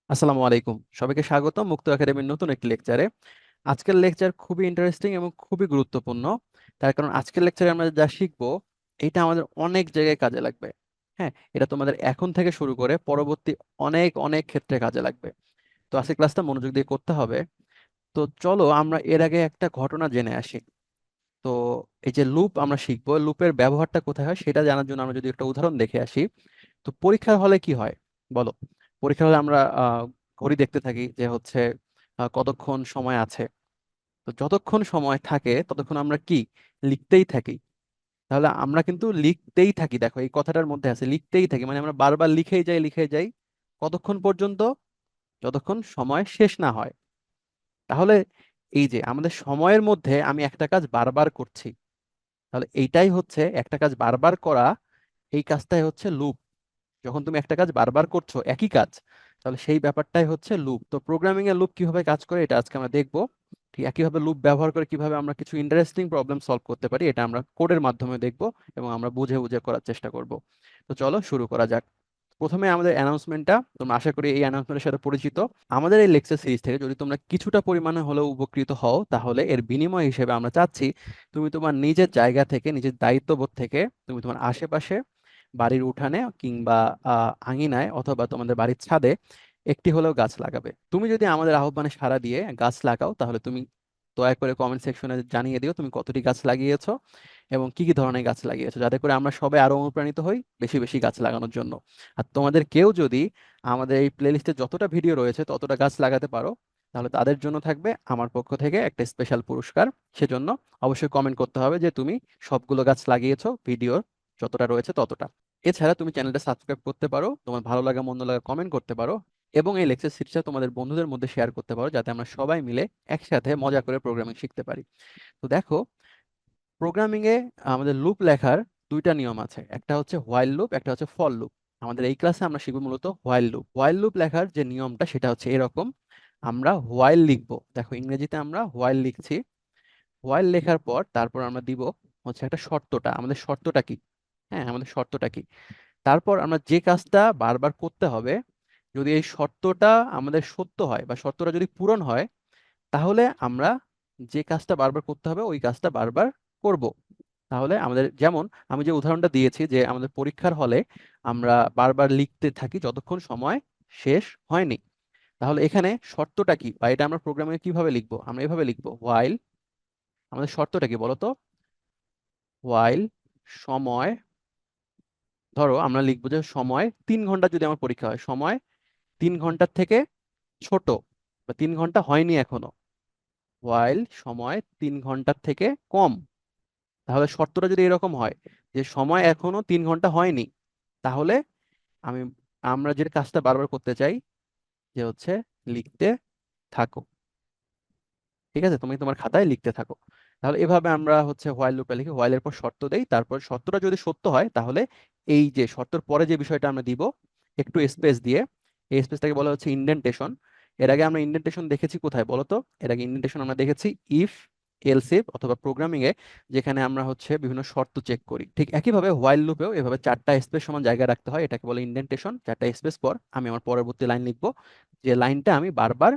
আসসালামু আলাইকুম, সবাইকে স্বাগত মুক্ত একাডেমির নতুন একটি লেকচারে। আজকের লেকচার খুবই ইন্টারেস্টিং এবং খুবই গুরুত্বপূর্ণ। তার কারণ আজকের লেকচারে আমরা যা শিখবো এটা আমাদের অনেক জায়গায় কাজে লাগবে। হ্যাঁ, এটা তোমাদের এখন থেকে শুরু করে পরবর্তী অনেক অনেক ক্ষেত্রে কাজে লাগবে। তো আজকের ক্লাসটা মনোযোগ দিয়ে করতে হবে। তো চলো আমরা এর আগে একটা ঘটনা জেনে আসি। তো এই যে লুপ আমরা শিখবো, লুপের ব্যবহারটা কোথায় হয় সেটা জানার জন্য আমরা যদি একটা উদাহরণ দেখে আসি। তো পরীক্ষার হলে কি হয় বলো? পরীক্ষার হলে আমরা ঘড়ি দেখতে থাকি যে হচ্ছে কতক্ষণ সময় আছে। তো যতক্ষণ সময় থাকে ততক্ষণ আমরা কি লিখতেই থাকি। তাহলে আমরা কিন্তু লিখতেই থাকি, দেখো এই কথাটার মধ্যে আছে লিখতেই থাকি, মানে আমরা বারবার লিখেই যাই কতক্ষণ পর্যন্ত? যতক্ষণ সময় শেষ না হয়। তাহলে এই যে আমাদের সময়ের মধ্যে আমি একটা কাজ বারবার করছি, তাহলে এইটাই হচ্ছে একটা কাজ বারবার করা। এই কাজটাই হচ্ছে লুপ। যখন তুমি একটা কাজ বারবার করছো একই কাজ, তাহলে সেই ব্যাপারটাই হচ্ছে লুপ। তো প্রোগ্রামিং এর লুপ কিভাবে কাজ করে এটা আজকে আমরা দেখবো। ঠিক একইভাবে লুপ ব্যবহার করে কিভাবে আমরা কিছু ইন্টারেস্টিং প্রবলেম সলভ করতে পারি এটা আমরা কোডের মাধ্যমে দেখবো এবং আমরা বুঝে বুঝে করার চেষ্টা করব। তো চলো শুরু করা যাক। প্রথমে আমাদের অ্যানাউন্সমেন্টটা, তোমরা আশা করি এই অ্যানাউন্সমেন্টের সাথে পরিচিত। আমাদের এই লেকচার সিরিজ থেকে যদি তোমরা কিছুটা পরিমাণে হলেও উপকৃত হও, তাহলে এর বিনিময় হিসেবে আমরা চাচ্ছি তুমি তোমার নিজের জায়গা থেকে, নিজের দায়িত্ববোধ থেকে, তুমি তোমার আশেপাশে বাড়ির উঠানে কিংবা আঙিনায় অথবা তোমাদের বাড়ির ছাদে একটি হলেও গাছ লাগাবে। তুমি যদি আমাদের আহ্বানে সাড়া দিয়ে গাছ লাগাও, তাহলে তুমি দয়া করে কমেন্ট সেকশনে জানিয়ে দিও তুমি কতটি গাছ লাগিয়েছো এবং কি কি ধরনের গাছ লাগিয়েছো, যাতে করে আমরা সবাই আরো অনুপ্রাণিত হই বেশি বেশি গাছ লাগানোর জন্য। আর তোমাদের কেউ যদি আমাদের এই প্লেলিস্টে যতটা ভিডিও রয়েছে ততটা গাছ লাগাতে পারো, তাহলে তাদের জন্য থাকবে আমার পক্ষ থেকে একটা স্পেশাল পুরস্কার। সেজন্য অবশ্যই কমেন্ট করতে হবে যে তুমি সবগুলো গাছ লাগিয়েছো, ভিডিও যতটা রয়েছে ততটা। এছাড়া তুমি চ্যানেলটা সাবস্ক্রাইব করতে পারো, তোমার ভালো লাগা মন্দ লাগা কমেন্ট করতে পারো এবং এই লেকচার সিরিজটা তোমাদের বন্ধুদের মধ্যে শেয়ার করতে পারো, যাতে আমরা সবাই মিলে একসাথে মজা করে প্রোগ্রামিং শিখতে পারি। তো দেখো, প্রোগ্রামিং এ আমাদের লুপ লেখার দুইটা নিয়ম আছে, একটা হচ্ছে হোয়াইল লুপ, একটা হচ্ছে ফর লুপ। আমাদের এই ক্লাসে আমরা শিখব মূলত হোয়াইল লুপ। হোয়াইল লুপ লেখার যে নিয়মটা সেটা হচ্ছে এরকম। আমরা হোয়াইল লিখবো, দেখো ইংরেজিতে আমরা হোয়াইল লিখছি। হোয়াইল লেখার পর তারপর আমরা দিব হচ্ছে একটা শর্তটা, আমাদের শর্তটা কি। হ্যাঁ, আমাদের শর্তটা কি। তারপর আমরা যে কাজটা বারবার করতে হবে, যদি এই শর্তটা আমাদের সত্য হয় বা শর্তটা যদি পূরণ হয়, তাহলে আমরা যে কাজটা বারবার করতে হবে ওই কাজটা বারবার করব। তাহলে আমাদের যেমন আমি যে উদাহরণটা দিয়েছি যে আমাদের পরীক্ষার হলে আমরা বারবার লিখতে থাকি যতক্ষণ সময় শেষ হয়নি। তাহলে এখানে শর্তটা কি বা এটা আমরা প্রোগ্রামে কিভাবে লিখবো? আমরা এভাবে লিখবো হোয়াইল, আমাদের শর্তটা কি বলতো? হোয়াইল সময়, ধরো আমরা লিখবো যে সময় 3 ঘন্টা, যদি আমার পরীক্ষা হয় সময় 3 ঘন্টার থেকে ছোট বা 3 ঘন্টা হয়নি এখনো, ওয়াইল সময় 3 ঘন্টার থেকে কম। তাহলে শর্তটা যদি এরকম হয় যে সময় এখনো 3 ঘন্টা হয়নি, তাহলে আমি আমরা যে কাজটা বারবার করতে চাই যে হচ্ছে লিখতে থাকো। ঠিক আছে, তুমি তোমার খাতায় লিখতে থাকো। তাহলে এভাবে আমরা হচ্ছে হোয়াইল লুপটা লিখি, হোয়াইলের পর শর্ত দেই, তারপর শর্তটা যদি সত্য হয় তাহলে এই যে শর্তের পরে যে বিষয়টা আমরা দিব একটু স্পেস দিয়ে, এই স্পেসটাকে বলা হচ্ছে ইন্ডেন্টেশন। এর আগে আমরা ইন্ডেন্টেশন দেখেছি কোথায় বলো তো? এর আগে ইন্ডেন্টেশন আমরা দেখেছি ইফ, এলস ইফ অথবা প্রোগ্রামিং এ, যেখানে আমরা হচ্ছে বিভিন্ন শর্ত চেক করি। ঠিক একইভাবে হোয়াইল লুপেও এভাবে 4টা স্পেস সমান জায়গায় রাখতে হয়, এটাকে বলে ইন্ডেন্টেশন। 4টা স্পেস পর আমি আমার পরবর্তী লাইন লিখবো, যে লাইনটা আমি বারবার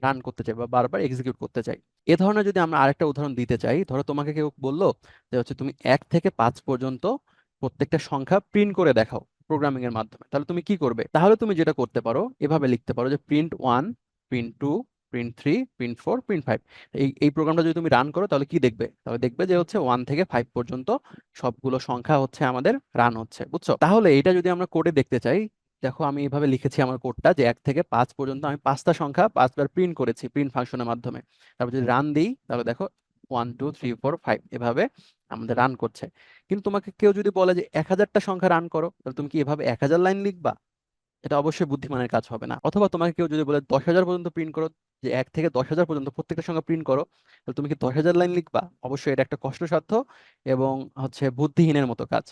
রান করতে চাই বা বারবার এক্সিকিউট করতে চাই। এ ধরনের যদি আমরা আরেকটা উদাহরণ দিতে চাই, ধরো তোমাকে কেউ বললো যে হচ্ছে তুমি 1 থেকে 5 পর্যন্ত প্রত্যেকটা সংখ্যা প্রিন্ট করে দেখাও প্রোগ্রামিং এর মাধ্যমে, তাহলে তুমি কি করবে? তাহলে তুমি যেটা করতে পারো এভাবে লিখতে পারো যে print 1, print 2, print 3, print 4, print 5। এই প্রোগ্রামটা যদি তুমি রান করো তাহলে কি দেখবে? তাহলে দেখবে যে হচ্ছে 1 থেকে 5 পর্যন্ত সবগুলো সংখ্যা হচ্ছে আমাদের রান হচ্ছে, বুঝছো? তাহলে এটা যদি আমরা কোডে দেখতে চাই, দেখো আমি এইভাবে লিখেছি আমার কোডটা যে 1 থেকে 5 পর্যন্ত আমি 5টা সংখ্যা 5বার প্রিন্ট করেছি প্রিন্ট ফাংশনের মাধ্যমে। তারপর যদি রান দিই তাহলে দেখো 1 2 3 4 5 এভাবে আমাদের রান করছে। কিন্তু তোমাকে কেউ যদি বলে যে 1000টা সংখ্যা রান করো, তাহলে তুমি কি এভাবে 1000 লাইন লিখবা? এটা অবশ্যই বুদ্ধিমানের কাজ হবে না। অথবা তোমাকে কেউ যদি বলে 10,000 পর্যন্ত প্রিন্ট করো, যে 1 থেকে 10,000 পর্যন্ত প্রত্যেকটা সংখ্যা প্রিন্ট করো, তাহলে তুমি কি 10,000 লাইন লিখবা? অবশ্যই এটা একটা কষ্টসাধ্য এবং হচ্ছে বুদ্ধিহীনের মতো কাজ।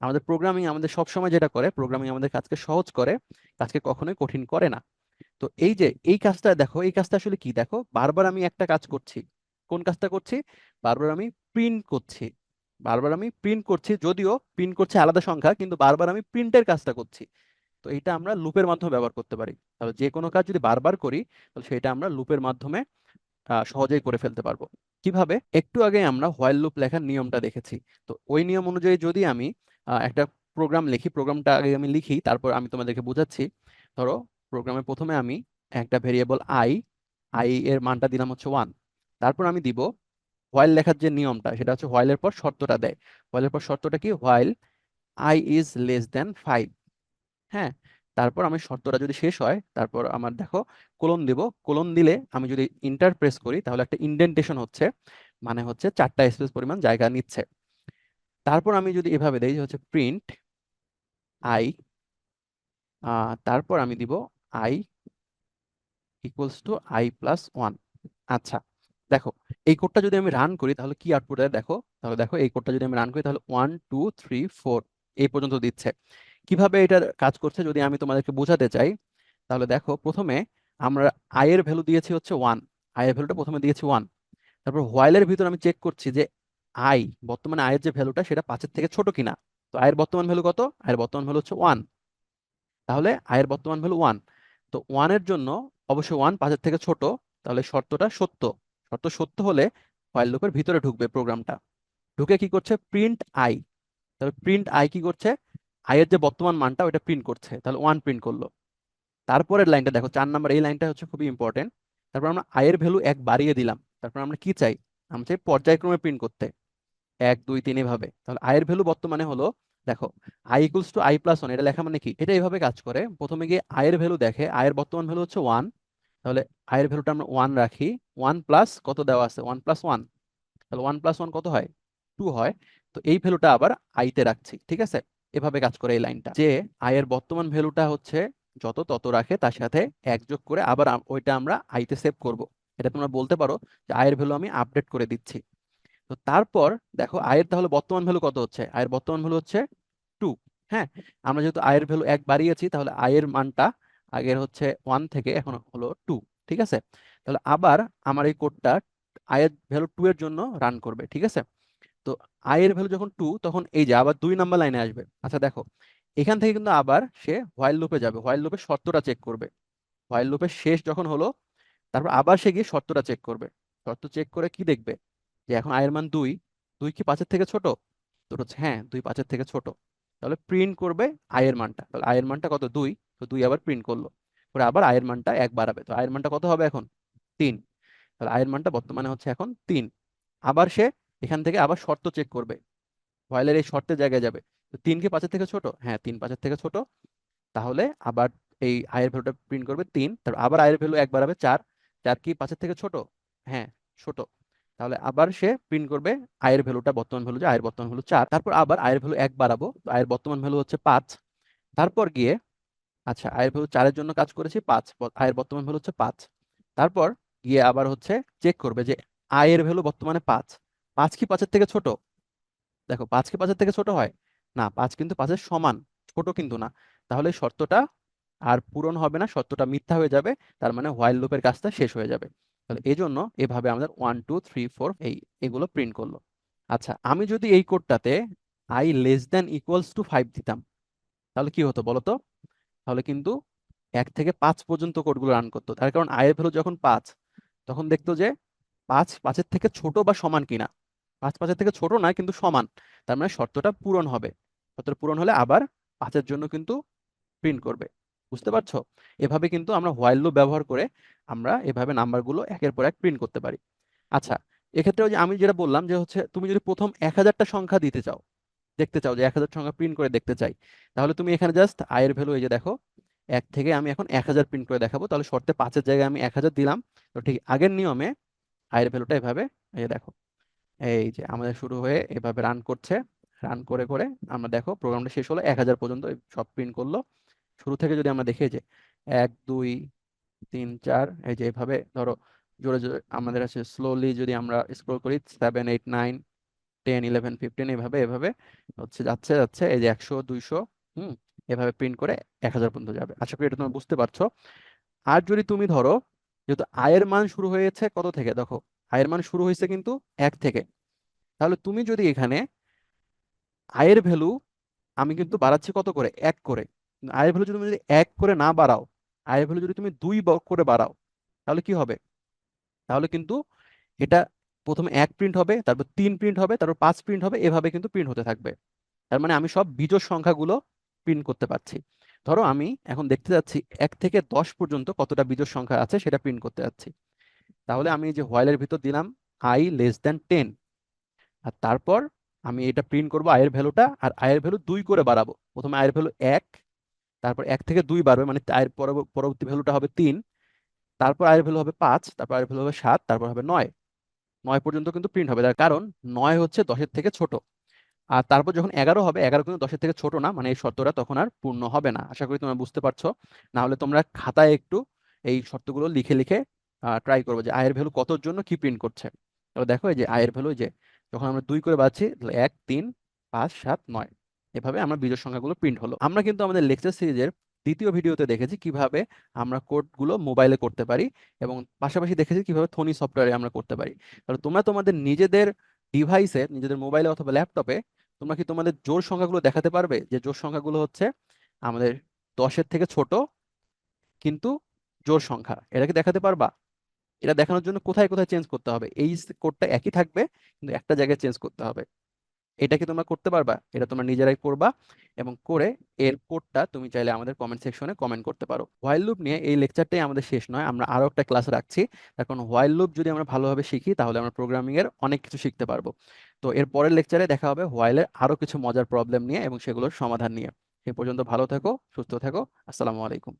আমাদের প্রোগ্রামিং আমাদের সবসময় যেটা করে, প্রোগ্রামিং আমাদের কাজকে সহজ করে, কাজকে কখনোই কঠিন করে না। তো এই যে এই কাজটা দেখো, এই কাজটা আসলে কি দেখো, বারবার আমি একটা কাজ করছি। কোন কাজটা করছি? বারবার আমি প্রিন্ট করছি। বারবার আমি প্রিন্ট করছি, যদিও প্রিন্ট করছি আলাদা সংখ্যা, কিন্তু বারবার আমি প্রিন্টের কাজটা করছি। তো এটা আমরা লুপের মাধ্যমে ব্যবহার করতে পারি। তাহলে যে কোনো কাজ যদি বারবার করি, তাহলে সেটা আমরা লুপের মাধ্যমে সহজেই করে ফেলতে পারবো। কিভাবে? একটু আগে আমরা হোয়াইল লুপ লেখার নিয়মটা দেখেছি। তো ওই নিয়ম অনুযায়ী যদি আমি একটা প্রোগ্রাম লিখি, প্রোগ্রামটা আগে আমি লিখি, তারপর আমি তোমাদেরকে বোঝাচ্ছি। ধরো প্রোগ্রামে প্রথমে আমি একটা ভেরিয়েবল আই, আই এর মানটা দিলাম হচ্ছে 1। তারপর আমি দিব হোয়াইল লেখার যে নিয়মটা, সেটা হচ্ছে হোয়াইলের পর শর্তটা দেয়। হোয়াইলের পর শর্তটা কি? While I is less than 5। হ্যাঁ, তারপর আমি শর্তটা যদি শেষ হয়, তারপর আমার দেখো কোলন দিব। কোলন দিলে আমি যদি ইন্টার প্রেস করি, তাহলে একটা ইন্ডেন্টেশন হচ্ছে, মানে হচ্ছে 4টা স্পেস পরিমাণ জায়গা নিচ্ছে। তারপর আমি যদি এভাবে দেই যে হচ্ছে প্রিন্ট আই, তারপর আমি দিব I equals to I plus 1। আচ্ছা, দেখো এই কোডটা যদি আমি রান করি তাহলে কি আউটপুট দেয় দেখো। তাহলে দেখো এই কোডটা যদি আমি রান করি তাহলে 1 2 3 4 এই পর্যন্ত দিচ্ছে। কিভাবে এটার কাজ করছে যদি আমি তোমাদেরকে বোঝাতে চাই, তাহলে দেখো প্রথমে আমরা আই এর ভ্যালু দিয়েছি হচ্ছে 1। আই এর ভ্যালুটা প্রথমে দিয়েছি 1। তারপর হোয়াইলের ভিতর আমি চেক করছি যে আই, বর্তমানে আয়ের যে ভ্যালুটা সেটা 5-এর থেকে ছোট কিনা। তো আয়ের বর্তমান ভ্যালু কত? আয়ের বর্তমান ভ্যালু হচ্ছে 1। তাহলে আয়ের বর্তমান ভ্যালু 1। তো 1 এর জন্য অবশ্যই 1 5-এর থেকে ছোট, তাহলে শর্তটা সত্য। শর্ত সত্য হলে হোয়াইল লুপের ভিতরে ঢুকবে প্রোগ্রামটা। ঢুকে কি করছে? Print I. তাহলে প্রিন্ট আই কি করছে? আয়ের যে বর্তমান মানটা ওটা প্রিন্ট করছে, তাহলে 1 প্রিন্ট করলো। তারপরের লাইনটা দেখো, 4 নাম্বার, এই লাইনটা হচ্ছে খুবই ইম্পর্টেন্ট। তারপর আমরা আয়ের ভ্যালু 1 বাড়িয়ে দিলাম। তারপর আমরা কি চাই? আমরা চাই পর্যায়ক্রমে প্রিন্ট করতে, 1 2 3 এভাবে। তাহলে আয়ের ভ্যালু বর্তমানে হলো, দেখো I equals to I plus 1, এটা লেখা মানে কি? এটা এইভাবে কাজ করে, প্রথমে গিয়ে আয়ের ভ্যালু দেখে, আয়ের বর্তমান ভ্যালু হচ্ছে 1। তাহলে আয়ের ভ্যালুটা আমরা 1 রাখি। 1 প্লাস কত দেওয়া আছে? 1 প্লাস 1। তাহলে 1 প্লাস 1 কত হয়? 2 হয়। তো এই ভ্যালুটা আবার আইতে রাখছি, ঠিক আছে? এভাবে কাজ করে এই লাইনটা, যে আয়ের বর্তমান ভ্যালুটা হচ্ছে যত তত রাখে, তার সাথে 1 যোগ করে আবার ওইটা আমরা আইতে সেভ করব। এটা তোমরা বলতে পারো যে আয়ের ভ্যালু আমি আপডেট করে দিচ্ছি। তো তারপর দেখো আয়ের তাহলে বর্তমান ভ্যালু কত হচ্ছে? আয়ের বর্তমান ভ্যালু হচ্ছে 2। হ্যাঁ, আমরা যেহেতু আয়ের ভ্যালু 1 বাড়িয়েছি, তাহলে আয়ের মানটা আগের হচ্ছে 1 থেকে এখন হলো 2। ঠিক আছে? তাহলে আবার আমার এই কোডটা আয়ের ভ্যালু 2 এর জন্য রান করবে, ঠিক আছে? তো আয়ের ভ্যালু যখন 2, তখন এই যে আবার 2 নাম্বার লাইনে আসবে। আচ্ছা দেখো, এখান থেকে কিন্তু আবার সে হোয়াইল লুপে যাবে, হোয়াইল লুপের শর্তটা চেক করবে। হোয়াইল লুপের শেষ যখন হলো, তারপর আবার সে গিয়ে শর্তটা চেক করবে। শর্ত চেক করে কি দেখবে? যে এখন আয়ের মান 2। 2 কি 5-এর থেকে ছোট? তো হচ্ছে হ্যাঁ, 2 5-এর থেকে ছোট। তাহলে প্রিন্ট করবে আয়ের মানটা। তাহলে আয়ের মানটা কত? 2। তো 2 আবার প্রিন্ট করলো, পরে আবার আয়ের মানটা 1 বাড়াবে। তো আয়ের মানটা কত হবে এখন? 3। তাহলে আয়ের মানটা বর্তমানে হচ্ছে এখন 3। আবার সে এখান থেকে আবার শর্ত চেক করবে, হোয়াইলের এই শর্তের জায়গায় যাবে। তো 3 কি 5-এর থেকে ছোট? হ্যাঁ, 3 5-এর থেকে ছোট। তাহলে আবার এই আয়ের ভ্যালুটা প্রিন্ট করবে 3। তারপর আবার আয়ের ভ্যালু 1 বাড়াবে, 4। 4 কি 5-এর থেকে ছোট? হ্যাঁ, ছোট। তাহলে আবার সে প্রিন্ট করবে আয়ের ভ্যালুটা, বর্তমান ভ্যালু, যে আয়ের বর্তমান ভ্যালু 4। তারপর আবার আয়ের ভ্যালু 1 বাড়াবো, তো আয়ের বর্তমান ভ্যালু হচ্ছে 5। তারপর গিয়ে, আচ্ছা আয়ের ভ্যালু 4-এর জন্য কাজ করেছি, 5, আয়ের বর্তমান ভ্যালু হচ্ছে 5। তারপর গিয়ে আবার হচ্ছে চেক করবে যে আয়ের ভ্যালু বর্তমানে 5। 5 কি 5-এর থেকে ছোট? দেখো 5 কি 5-এর থেকে ছোট হয়? না, 5 কিন্তু 5-এর সমান, ছোট কিন্তু না। তাহলে এই শর্তটা আর পূরণ হবে না, শর্তটা মিথ্যা হয়ে যাবে। তার মানে হোয়াইল লুপের কাজটা শেষ হয়ে যাবে। তাহলে এই জন্য এভাবে আমাদের 1 2 3 4 এগুলো প্রিন্ট করলো। আচ্ছা, আমি যদি এই কোডটাতে I less than equals to 5 দিতাম, তাহলে কি হতো বলো তো? তাহলে কিন্তু 1 থেকে 5 পর্যন্ত কোডগুলো রান করতো। তার কারণ আয়ের ভ্যালু যখন 5, তখন দেখতো যে 5 5-এর থেকে ছোট বা সমান কিনা। 5 5-এর থেকে ছোট না, কিন্তু সমান। তার মানে শর্তটা পূরণ হবে। শর্তটা পূরণ হলে আবার 5-এর জন্য কিন্তু প্রিন্ট করবে। বুঝতে পারছো? এভাবে কিন্তু আমরা হোয়াইল লুপ ব্যবহার করে আমরা এভাবে নাম্বারগুলো একের পর এক প্রিন্ট করতে পারি। আচ্ছা, এক্ষেত্রে ওই যে আমি যেটা বললাম যে হচ্ছে তুমি যদি প্রথম 1000টা সংখ্যা দিতে চাও, দেখতে চাও যে 1000 সংখ্যা প্রিন্ট করে দেখতে চাই, তাহলে তুমি এখানে জাস্ট আয়ের ভ্যালু, এই যে দেখো 1 থেকে আমি এখন 1000 প্রিন্ট করে দেখাবো। তাহলে শর্তে 5-এর জায়গায় আমি 1000 দিলাম। তো ঠিক আগের নিয়মে আয়ের ভ্যালুটা এভাবে, এই যে দেখো, এই যে আমাদের শুরু হয়ে এভাবে রান করছে। রান করে করে আমরা দেখো প্রোগ্রামটা শেষ হলো, 1000 পর্যন্ত সব প্রিন্ট করলো। শুরু থেকে যদি আমরা দেখি, এই যে 1 2 3 4, এই যে এভাবে ধরো জোরে জোরে আমাদের আছে, স্লোলি যদি আমরা স্ক্রল করি, 7 8 9 10 11 15, এভাবে এভাবে হচ্ছে যাচ্ছে যাচ্ছে, এই যে 100 200, হুম, এভাবে প্রিন্ট করে 1000 পর্যন্ত যাবে। আশা করি এটা তুমি বুঝতে পারছো। আর যদি তুমি ধরো, যেহেতু আয়ের মান শুরু হয়েছে কত থেকে, দেখো আয়ের মান শুরু হয়েছে কিন্তু 1 থেকে, তাহলে তুমি যদি এখানে আয়ের ভ্যালু, আমি কিন্তু বাড়াচ্ছি কত করে? 1 করে। আই এর ভ্যালু যদি তুমি যদি 1 করে না বাড়াও, আই এর ভ্যালু যদি তুমি 2 করে বাড়াও, তাহলে কি হবে? তাহলে কিন্তু এটা প্রথমে 1 প্রিন্ট হবে, তারপর 3 প্রিন্ট হবে, তারপর 5 প্রিন্ট হবে, এভাবে কিন্তু প্রিন্ট হতে থাকবে। তার মানে আমি সব বিজোড় সংখ্যাগুলো প্রিন্ট করতে পারছি। ধরো আমি এখন দেখতে যাচ্ছি 1 থেকে 10 পর্যন্ত কতটা বিজোড় সংখ্যা আছে সেটা প্রিন্ট করতে যাচ্ছি। তাহলে আমি এই যে হোয়াইলের ভিতর দিলাম i<10, আর তারপর আমি এটা প্রিন্ট করবো আয়ের ভ্যালুটা, আর আয়ের ভ্যালু 2 করে বাড়াবো। প্রথমে আয়ের ভ্যালু 1, তারপর 1 থেকে 2 বাড়বে, মানে আয়ের পরবর্তী ভ্যালুটা হবে 3, তারপর আয়ের ভ্যালু হবে 5, তারপর আয়ের ভ্যালু হবে 7, তারপর হবে 9। 9 পর্যন্ত কিন্তু প্রিন্ট হবে, তার কারণ 9 হচ্ছে 10-এর থেকে ছোট। আর তারপর যখন 11 হবে, 11 কিন্তু 10-এর থেকে ছোট না, মানে এই শর্তটা তখন আর পূর্ণ হবে না। আশা করি তোমরা বুঝতে পারছো। না হলে তোমরা খাতায় একটু এই শর্তগুলো লিখে লিখে ট্রাই করবো যে আয়ের ভ্যালু কতর জন্য কি প্রিন্ট করছে। তাহলে দেখো এই যে আয়ের ভ্যালু যে যখন আমরা 2 করে বাড়ছি, তাহলে 1, 3, 5, 7, 9, এভাবে আমরা বিজোড় সংখ্যাগুলো প্রিন্ট হলো। আমরা কিন্তু আমাদের লেকচার সিরিজের দ্বিতীয় ভিডিওতে দেখেছি কিভাবে আমরা কোডগুলো মোবাইলে করতে পারি, এবং পাশাপাশি দেখেছি কিভাবে থনি সফটওয়্যারে আমরা করতে পারি। তাহলে তোমরা তোমাদের নিজেদের ডিভাইসে, নিজেদের মোবাইলে অথবা ল্যাপটপে তোমরা কি তোমাদের জোড় সংখ্যাগুলো দেখাতে পারবে, যে জোড় সংখ্যাগুলো হচ্ছে আমাদের 10-এর থেকে ছোট কিন্তু জোড় সংখ্যা, এটা কি দেখাতে পারবা? এটা দেখানোর জন্য কোথায় কোথায় চেঞ্জ করতে হবে? এই কোডটা একই থাকবে, কিন্তু একটা জায়গায় চেঞ্জ করতে হবে। এটা কি তোমরা করতে পারবা? এটা তোমরা নিজেরাই করবা, এবং করে এর কোডটা তুমি চাইলে আমাদের কমেন্ট সেকশনে কমেন্ট করতে পারো। হোয়াইল লুপ নিয়ে এই লেকচারটাই আমাদের শেষ নয়, আমরা আরো একটা ক্লাস রাখছি। এখন হোয়াইল লুপ যদি আমরা ভালোভাবে শিখি, তাহলে আমরা প্রোগ্রামিং এর অনেক কিছু শিখতে পারবো। তো এর পরের লেকচারে দেখা হবে হোয়াইলের আরো কিছু মজার প্রবলেম নিয়ে এবং সেগুলোর সমাধান নিয়ে। সে পর্যন্ত ভালো থেকো, সুস্থ থেকো। আসসালামু আলাইকুম।